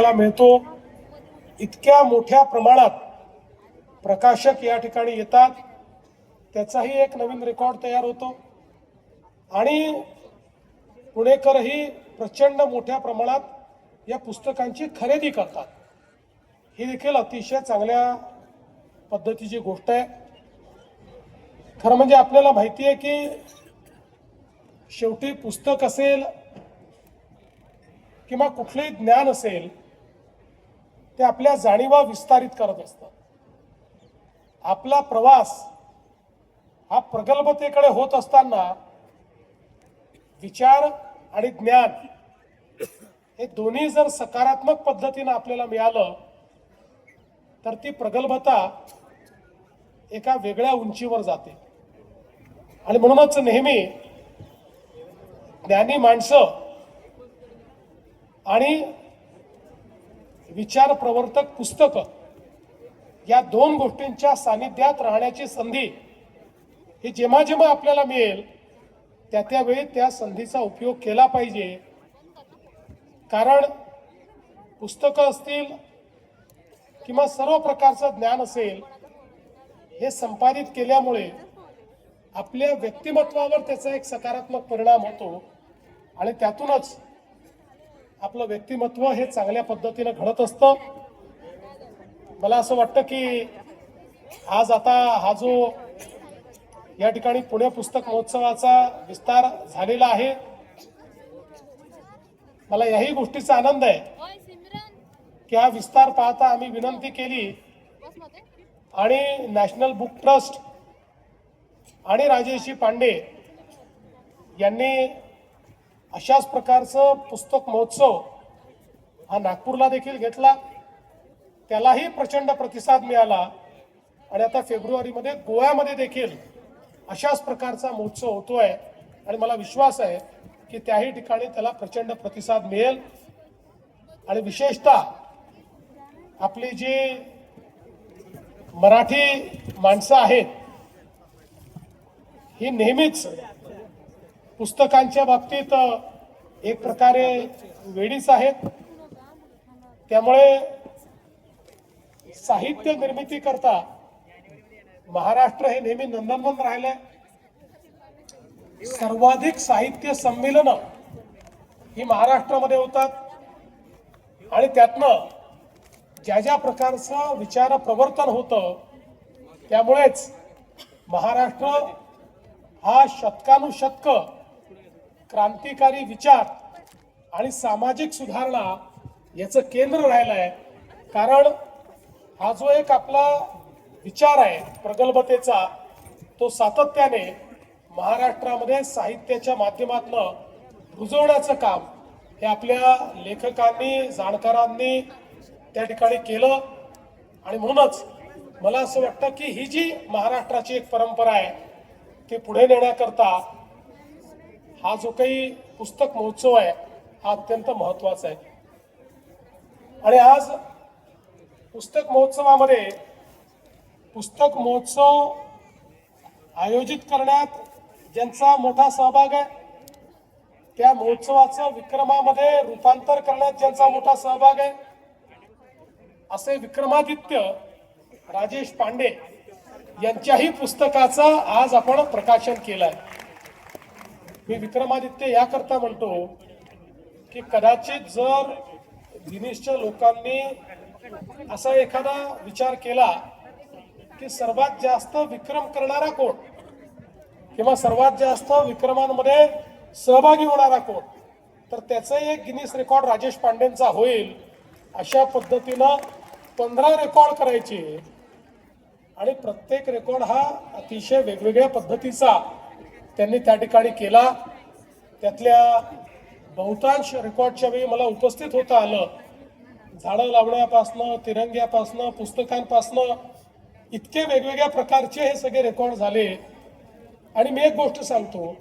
आपल्याला मिळतो। इतक्या मोठ्या प्रमाणात प्रकाशक या ठिकाणी येतात, त्याचाही एक नवीन रेकॉर्ड तयार होतो आणि पुणेकरही प्रचंड मोठ्या प्रमाणात या पुस्तकांची खरेदी करतात। ही देखील अतिशय चांगल्या पद्धतीची गोष्ट आहे। खरं म्हणजे आपल्याला माहिती आहे की शेवटी पुस्तक असेल किंवा कुठलेही ज्ञान असेल ते आपल्या जाणीवा विस्तारित करत असतात। आपला प्रवास हा प्रगल्भतेकडे होत असताना विचार आणि ज्ञान हे दोन्ही जर सकारात्मक पद्धतीने आपल्याला मिळालं तर ती प्रगल्भता एका वेगळ्या उंचीवर जाते। आणि म्हणूनच नेहमी ज्ञानी माणसं आणि विचार प्रवर्तक पुस्तकं या दोन गोष्टींच्या सानिध्यात राहण्याची संधी ही जेव्हा जेव्हा आपल्याला मिळेल त्यावेळी त्या संधीचा उपयोग केला पाहिजे। कारण पुस्तकं असतील किंवा सर्व प्रकारचं ज्ञान असेल हे संपादित केल्यामुळे आपल्या व्यक्तिमत्वावर त्याचा एक सकारात्मक परिणाम होतो आणि त्यातूनच आपलं व्यक्तिमत्व हे चांगल्या पद्धतीने घडत असतं। मला असं वाटतं की आज आता हा जो या ठिकाणी पुणे पुस्तक महोत्सवाचा विस्तार झालेला आहे, मला याही गोष्टीचा आनंद आहे की हा विस्तार पाहता आम्ही विनंती केली आणि नॅशनल बुक ट्रस्ट आणि राजेशजी पांडे यांनी अशाच प्रकारचं पुस्तक महोत्सव हा नागपूरला देखील घेतला, त्यालाही प्रचंड प्रतिसाद मिळाला आणि आता फेब्रुवारीमध्ये गोव्यामध्ये देखील अशाच प्रकारचा महोत्सव होतोय आणि मला विश्वास आहे की त्याही ठिकाणी त्याला प्रचंड प्रतिसाद मिळेल। आणि विशेषतः आपली जी मराठी माणसं आहेत ही नेहमीच पुस्तकांच्या बाबतीत एक प्रकारे वेडीच आहेत, त्यामुळे साहित्य निर्मिती करता महाराष्ट्र हे नेहमी नंदनवन राहिलंय। सर्वाधिक साहित्य संमेलनं ही महाराष्ट्रामध्ये होतात आणि त्यातनं ज्या प्रकारचं विचार प्रवर्तन होतं त्यामुळेच महाराष्ट्र हा शतकानुशतक क्रांतिकारी विचार आणि सामाजिक सुधारणा याचं केंद्र राहिलं आहे। कारण हा जो एक आपला विचार आहे प्रगल्भतेचा तो सातत्याने महाराष्ट्रामध्ये साहित्याच्या माध्यमातून रुजवण्याचं काम हे आपल्या लेखकांनी जाणकारांनी त्या ठिकाणी केलं। आणि म्हणूनच मला असं वाटतं की ही जी महाराष्ट्राची एक परंपरा आहे ती पुढे नेण्याकरता हा जो काही पुस्तक महोत्सव आहे हा अत्यंत महत्त्वाचा आहे। आणि आज पुस्तक महोत्सवामध्ये पुस्तक महोत्सव आयोजित करण्यात ज्यांचा मोठा सहभाग आहे, त्या महोत्सवाचं विक्रमामध्ये रूपांतर करण्यात ज्यांचा मोठा सहभाग आहे, असे विक्रमादित्य राजेश पांडे यांच्याही पुस्तकाचं आज आपण प्रकाशन केलंय। मी विक्रमादित्य याकरता म्हणतो की कदाचित जर गिनीसच्या लोकांनी असा एखादा विचार केला की सर्वात जास्त विक्रम करणारा कोण किंवा सर्वात जास्त विक्रमांमध्ये सहभागी होणारा कोण, तर त्याचं एक गिनीस रेकॉर्ड राजेश पांडेंचा होईल। अशा पद्धतीनं 15 रेकॉर्ड करायचे आणि प्रत्येक रेकॉर्ड हा अतिशय वेगवेगळ्या पद्धतीचा त्यांनी त्या ठिकाणी केला। त्यातल्या बहुतांश रेकॉर्डच्या वेळी मला उपस्थित होता आलं। झाडं लावण्यापासनं तिरंग्यापासनं पुस्तकांपासनं इतके वेगवेगळ्या प्रकारचे हे सगळे रेकॉर्ड झाले। आणि मी एक गोष्ट सांगतो,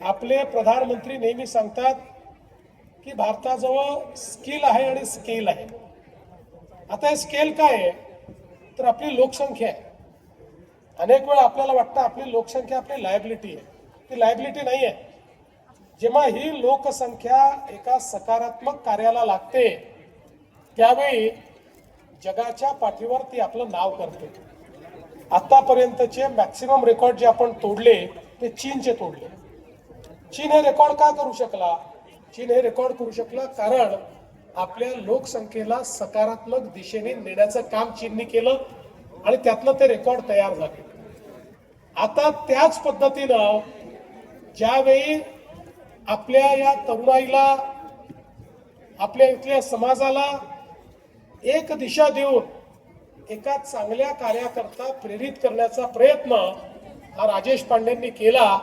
आपले प्रधानमंत्री नेहमी सांगतात की भारताजवळ स्किल आहे आणि स्केल आहे। आता हे स्केल काय आहे तर आपली लोकसंख्या आहे। अनेक वेळा आपल्याला वाटतं आपली लोकसंख्या आपली लायबिलिटी आहे, ती लायबिलिटी नाही आहे। जेव्हा ही लोकसंख्या एका सकारात्मक कार्याला लागते त्यावेळी जगाच्या पाठीवर ती आपलं नाव करते. आतापर्यंतचे मॅक्सिमम रेकॉर्ड जे आपण तोडले ते चीनचे तोडले. चीन हे रेकॉर्ड का करू शकला? चीन हे रेकॉर्ड करू शकला कारण आपल्या लोकसंख्येला सकारात्मक दिशेने नेण्याचं काम चीनने केलं आणि त्यातनं ते रेकॉर्ड तयार झाले. आता त्याच पद्धतीनं ज्यावेळी आपल्या या तरुणाईला, आपल्या इथल्या समाजाला एक दिशा देऊन एका चांगल्या कार्याकरता प्रेरित करण्याचा प्रयत्न हा राजेश पांडेंनी केला.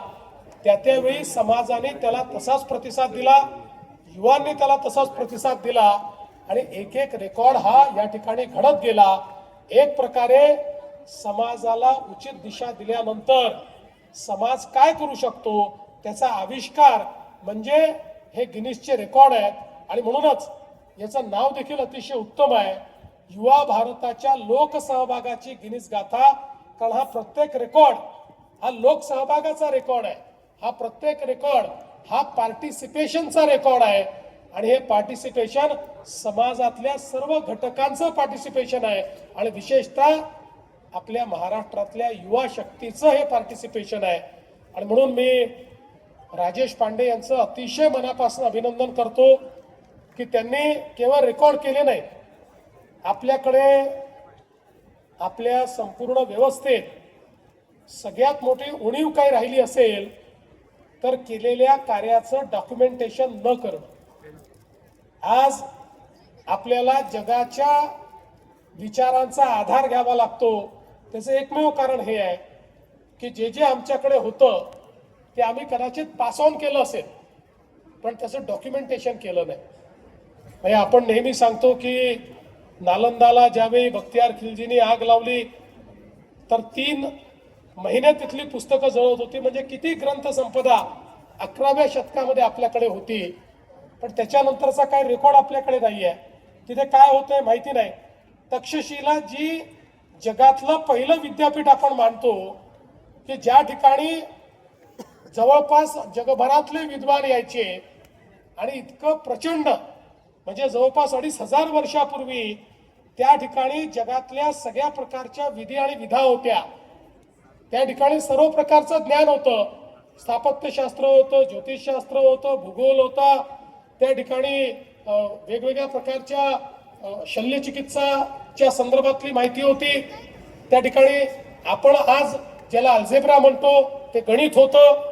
त्यावेळी समाजाने त्याला तसाच प्रतिसाद दिला, युवांनी त्याला तसाच प्रतिसाद दिला आणि एक एक रेकॉर्ड हा या ठिकाणी घडत गेला. एक प्रकारे समाजाला उचित दिशा दिल्यानंतर समाज काय करू शकतो त्याचा आविष्कार म्हणजे हे गिनीजचे रेकॉर्ड आहेत. आणि म्हणूनच याचं नाव देखील अतिशय उत्तम आहे, युवा भारताच्या लोकसहभागाची गिनीज गाथा. कारण हा प्रत्येक रेकॉर्ड हा लोकसहभागाचा रेकॉर्ड आहे. हा प्रत्येक रेकॉर्ड हा पार्टिसिपेशनचा रेकॉर्ड आहे आणि हे पार्टिसिपेशन समाजातल्या सर्व घटकांचं पार्टिसिपेशन आहे आणि विशेषतः आपल्या महाराष्ट्रातल्या युवा शक्तीचं हे पार्टिसिपेशन आहे. आणि म्हणून मी राजेश पांडे यांचं अतिशय मनापासून अभिनंदन करतो की त्यांनी केवळ रेकॉर्ड केले नाही, आपल्याकडे आपल्या संपूर्ण व्यवस्थेत सगळ्यात मोठी उणीव काही राहिली असेल तर केलेल्या कार्याचं डॉक्युमेंटेशन न करणं. आज आपल्याला जगाच्या विचारांचा आधार घ्यावा लागतो. त्याचं एकमेव कारण हे आहे की जे जे आमच्याकडे होतं ते आम्ही कदाचित पास ऑन केलं असेल पण त्याचं डॉक्युमेंटेशन केलं नाही. म्हणजे आपण नेहमी सांगतो की नालंदाला ज्यावेळी बख्तियार खिलजींनी आग लावली तर 3 महिने तिथली पुस्तकं जळत होती. म्हणजे किती ग्रंथसंपदा 11व्या शतकामध्ये आपल्याकडे होती पण त्याच्यानंतरचा काही रेकॉर्ड आपल्याकडे नाही आहे. तिथे काय होतंय माहिती नाही. तक्षशिला जी जगातलं पहिलं विद्यापीठ आपण मानतो की ज्या ठिकाणी जवळपास जगभरातले विद्वान यायचे आणि इतकं प्रचंड म्हणजे जवळपास 2500 वर्षापूर्वी त्या ठिकाणी जगातल्या सगळ्या प्रकारच्या विधी आणि विधा होत्या. त्या ठिकाणी सर्व प्रकारचं ज्ञान होतं. स्थापत्यशास्त्र होतं, ज्योतिषशास्त्र होतं, भूगोल होता. त्या ठिकाणी वेगवेगळ्या प्रकारच्या शल्यचिकित्साच्या संदर्भातली माहिती होती. त्या ठिकाणी आपण आज ज्याला अल्जेब्रा म्हणतो ते गणित होतं.